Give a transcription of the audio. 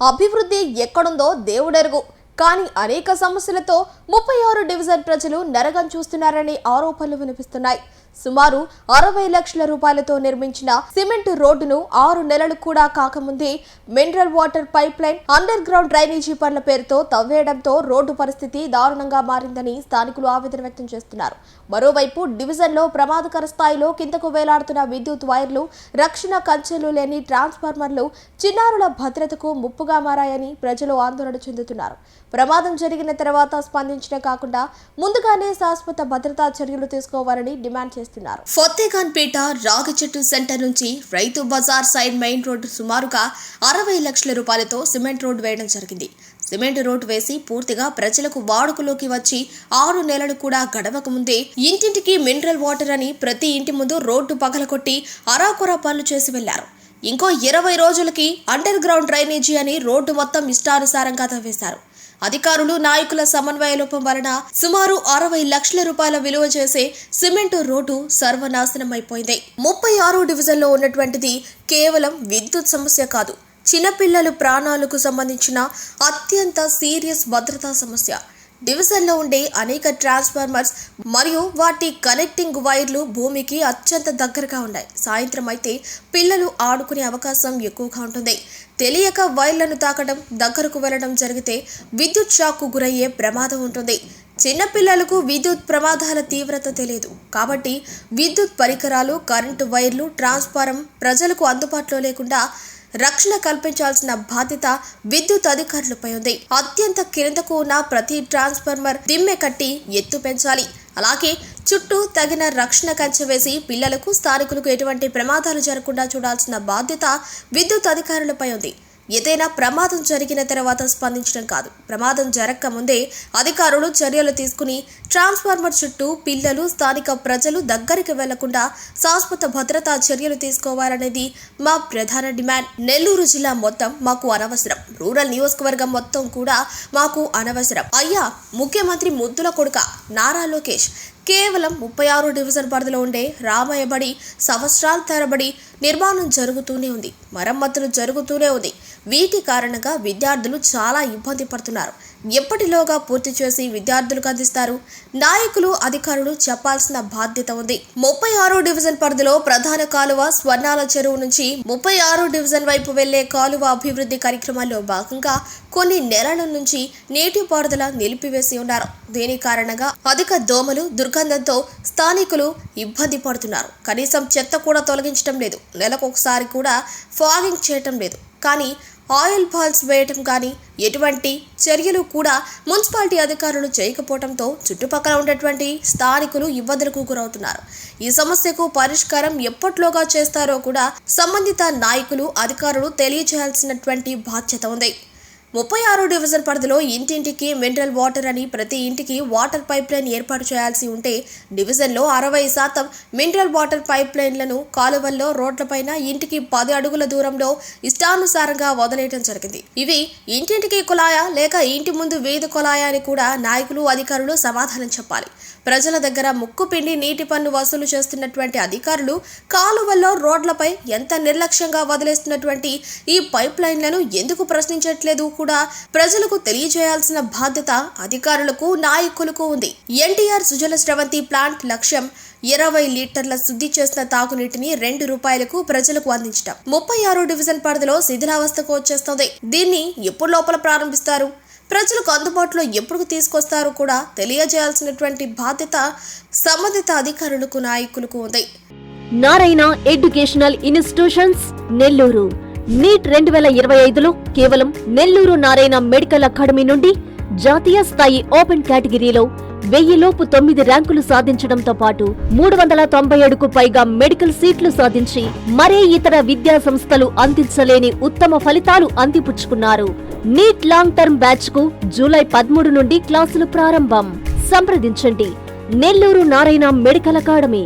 అభివృద్ధి ఎక్కడుందో దేవుడెరుగు. కానీ అనేక సమస్యలతో 36 డివిజన్ ప్రజలు నరకం చూస్తున్నారనే ఆరోపణలు వినిపిస్తున్నాయి. సుమారు 60 లక్షల రూపాయలతో నిర్మించిన సిమెంట్ రోడ్డును 6 నెలలు కూడా కాకముందే mineral water pipe line, under ground drainage పనుల పేరుతో తవ్వేయడంతో రోడ్డు పరిస్థితి దారుణంగా మారిందని స్థానికులు ఆవేదన వ్యక్తం చేస్తున్నారు. మరోవైపు డివిజన్లో ప్రమాదకర స్థాయిలో కిందకు వేలాడుతున్న విద్యుత్ వైర్లు, రక్షణ కంచెలు లేని ట్రాన్స్ఫార్మర్లు చిన్నారుల భద్రతకు ముప్పుగా మారాయని ప్రజలు ఆందోళన చెందుతున్నారు. ప్రమాదం జరిగిన తర్వాత స్పందించడం కాకుండా ముందుగానే శాశ్వత భద్రతా చర్యలు తీసుకోవాలని డిమాండ్ చేస్తున్నారు. ఫతేఖాన్పేట రాగచెట్టు సెంటర్ నుంచి Rythu Bazar side main road సుమారుగా 60 లక్షల రూపాయలతో సిమెంట్ రోడ్డు వేయడం జరిగింది. సిమెంట్ రోడ్డు వేసి పూర్తిగా ప్రజలకు వాడుకలోకి వచ్చి 6 నెలలు కూడా గడవక ముందే ఇంటింటికి మినరల్ వాటర్ అని ప్రతి ఇంటి ముందు రోడ్డు పగలకొట్టి అరాకొరా పనులు చేసి వెళ్లారు. ఇంకో 20 రోజులకి అండర్ గ్రౌండ్ డ్రైనేజీ అని రోడ్డు మొత్తం ఇష్టానుసారంగా తవ్వేశారు. అధికారులు, నాయకుల సమన్వయ లోపం వలన సుమారు 60 లక్షల రూపాయల విలువ చేసే సిమెంటు రోడ్డు సర్వనాశనమైపోయింది. 36 డివిజన్లో ఉన్నటువంటిది కేవలం విద్యుత్ సమస్య కాదు, చిన్నపిల్లలు ప్రాణాలకు సంబంధించిన అత్యంత సీరియస్ భద్రతా సమస్య. డివిజన్లో ఉండే అనేక ట్రాన్స్ఫార్మర్స్ మరియు వాటి కనెక్టింగ్ వైర్లు భూమికి అత్యంత దగ్గరగా ఉన్నాయి. సాయంత్రం అయితే పిల్లలు ఆడుకునే అవకాశం ఎక్కువగా ఉంటుంది. తెలియక వైర్లను తాకడం, దగ్గరకు వెళ్లడం జరిగితే విద్యుత్ షాక్కు గురయ్యే ప్రమాదం ఉంటుంది. చిన్నపిల్లలకు విద్యుత్ ప్రమాదాల తీవ్రత తెలియదు కాబట్టి విద్యుత్ పరికరాలు, కరెంటు వైర్లు, ట్రాన్స్ఫారం ప్రజలకు అందుబాటులో లేకుండా రక్షణ కల్పించాల్సిన బాధ్యత విద్యుత్ అధికారులపై ఉంది. అత్యంత కిందకు ఉన్న ప్రతి ట్రాన్స్ఫార్మర్ దిమ్మె కట్టి ఎత్తు పెంచాలి. అలాగే చుట్టూ తగిన రక్షణ కంచె వేసి పిల్లలకు, స్థానికులకు ఎటువంటి ప్రమాదాలు జరగకుండా చూడాల్సిన బాధ్యత విద్యుత్ అధికారులపై ఉంది. ఏదైనా ప్రమాదం జరిగిన తర్వాత స్పందించడం కాదు, ప్రమాదం జరగక ముందే అధికారులు చర్యలు తీసుకుని ట్రాన్స్ఫార్మర్ చుట్టూ పిల్లలు, స్థానిక ప్రజలు దగ్గరికి వెళ్లకుండా శాశ్వత భద్రతా చర్యలు తీసుకోవాలనేది మా ప్రధాన డిమాండ్. నెల్లూరు జిల్లా మొత్తం మాకు అనవసరం, రూరల్ నియోజకవర్గం మొత్తం కూడా మాకు అనవసరం. అయ్యా ముఖ్యమంత్రి ముద్దుల కొడుక నారా లోకేష్, కేవలం 36 డివిజన్ పరిధిలో ఉండే రామయ్య బడి సంవత్సరాల తరబడి నిర్మాణం జరుగుతూనే ఉంది, మరమ్మతులు జరుగుతూనే ఉంది. వీటి కారణంగా విద్యార్థులు చాలా ఇబ్బంది పడుతున్నారు. ఎప్పటిలోగా పూర్తి చేసి విద్యార్థులకు అందిస్తారు? నాయకులు, అధికారులు చెప్పాల్సిన బాధ్యత ఉంది. 36 డివిజన్ పరిధిలో ప్రధాన కాలువ స్వర్ణాల చెరువు నుంచి 36 డివిజన్ వైపు వెళ్లే కాలువ అభివృద్ధి కార్యక్రమాల్లో భాగంగా కొన్ని నెలల నుంచి నీటిపారుదల నిలిపివేసి ఉన్నారు. దీని కారణంగా అధిక దోమలు, దుర్గంధంతో స్థానికులు ఇబ్బంది పడుతున్నారు. కనీసం చెత్త కూడా తొలగించడం లేదు, నెలకొకసారి కూడా ఫాగింగ్ చేయటం లేదు. కానీ ఆయిల్ బాల్స్ వేయటం కానీ ఎటువంటి చర్యలు కూడా మున్సిపాలిటీ అధికారులు చేయకపోవడంతో చుట్టుపక్కల ఉన్నటువంటి స్థానికులు ఇబ్బందులకు గురవుతున్నారు. ఈ సమస్యకు పరిష్కారం ఎప్పట్లోగా చేస్తారో కూడా సంబంధిత నాయకులు, అధికారులు తెలియజేయాల్సినటువంటి బాధ్యత ఉంది. 36 డివిజన్ పరిధిలో ఇంటింటికి మినరల్ వాటర్ అని ప్రతి ఇంటికి వాటర్ పైప్ లైన్ ఏర్పాటు చేయాల్సి ఉంటే డివిజన్లో 60% మినరల్ వాటర్ పైప్ లైన్లను కాలువల్లో, రోడ్లపైన ఇంటికి 10 అడుగుల దూరంలో ఇష్టానుసారంగా వదిలేయడం జరిగింది. ఇవి ఇంటింటికి కుళాయా లేక ఇంటి ముందు వీధి కుళాయా అని కూడా నాయకులు, అధికారులు సమాధానం చెప్పాలి. ప్రజల దగ్గర ముక్కు పిండి నీటి పన్ను వసూలు చేస్తున్నటువంటి అధికారులు కాలువల్లో, రోడ్లపై ఎంత నిర్లక్ష్యంగా వదిలేస్తున్నటువంటి ఈ పైప్ లైన్లను ఎందుకు ప్రశ్నించట్లేదు కూడా ప్రజలకు తెలియజేయాల్సిన బాధ్యత అధికారులకు, నాయకులకు ఉంది. ఎన్టీఆర్ సుజల స్రవంతి ప్లాంట్ లక్ష్యం 20 లీటర్ల శుద్ధి చేసిన తాగునీటిని ₹2 ప్రజలకు అందించడం 36 డివిజన్ పరిధిలో శిథిలావస్థకు వచ్చేస్తోంది. దీన్ని ఎప్పుడు లోపల ప్రారంభిస్తారు? ప్రజలకు అందుబాటులో ఎప్పుడు తీసుకొస్తారో కూడా తెలియజేయాల్సినటువంటి బాధ్యత సంబంధిత అధికారులకు, నాయకులకు ఉంది. Narayana educational institutions Nellore NEET 2025లో కేవలం నెల్లూరు నారాయణ మెడికల్ అకాడమీ నుండి జాతీయ స్థాయి ఓపెన్ కేటగిరీలో 1000 లోపు 9 ర్యాంకులు సాధించడంతో పాటు 397కు పైగా మెడికల్ సీట్లు సాధించి మరే ఇతర విద్యా సంస్థలు అందించలేని ఉత్తమ ఫలితాలు అందిపుచ్చుకున్నారు. నీట్ లాంగ్ టర్మ్ బ్యాచ్ కు జూలై 13 నుండి క్లాసులు ప్రారంభం. సంప్రదించండి నెల్లూరు నారాయణ మెడికల్ అకాడమీ.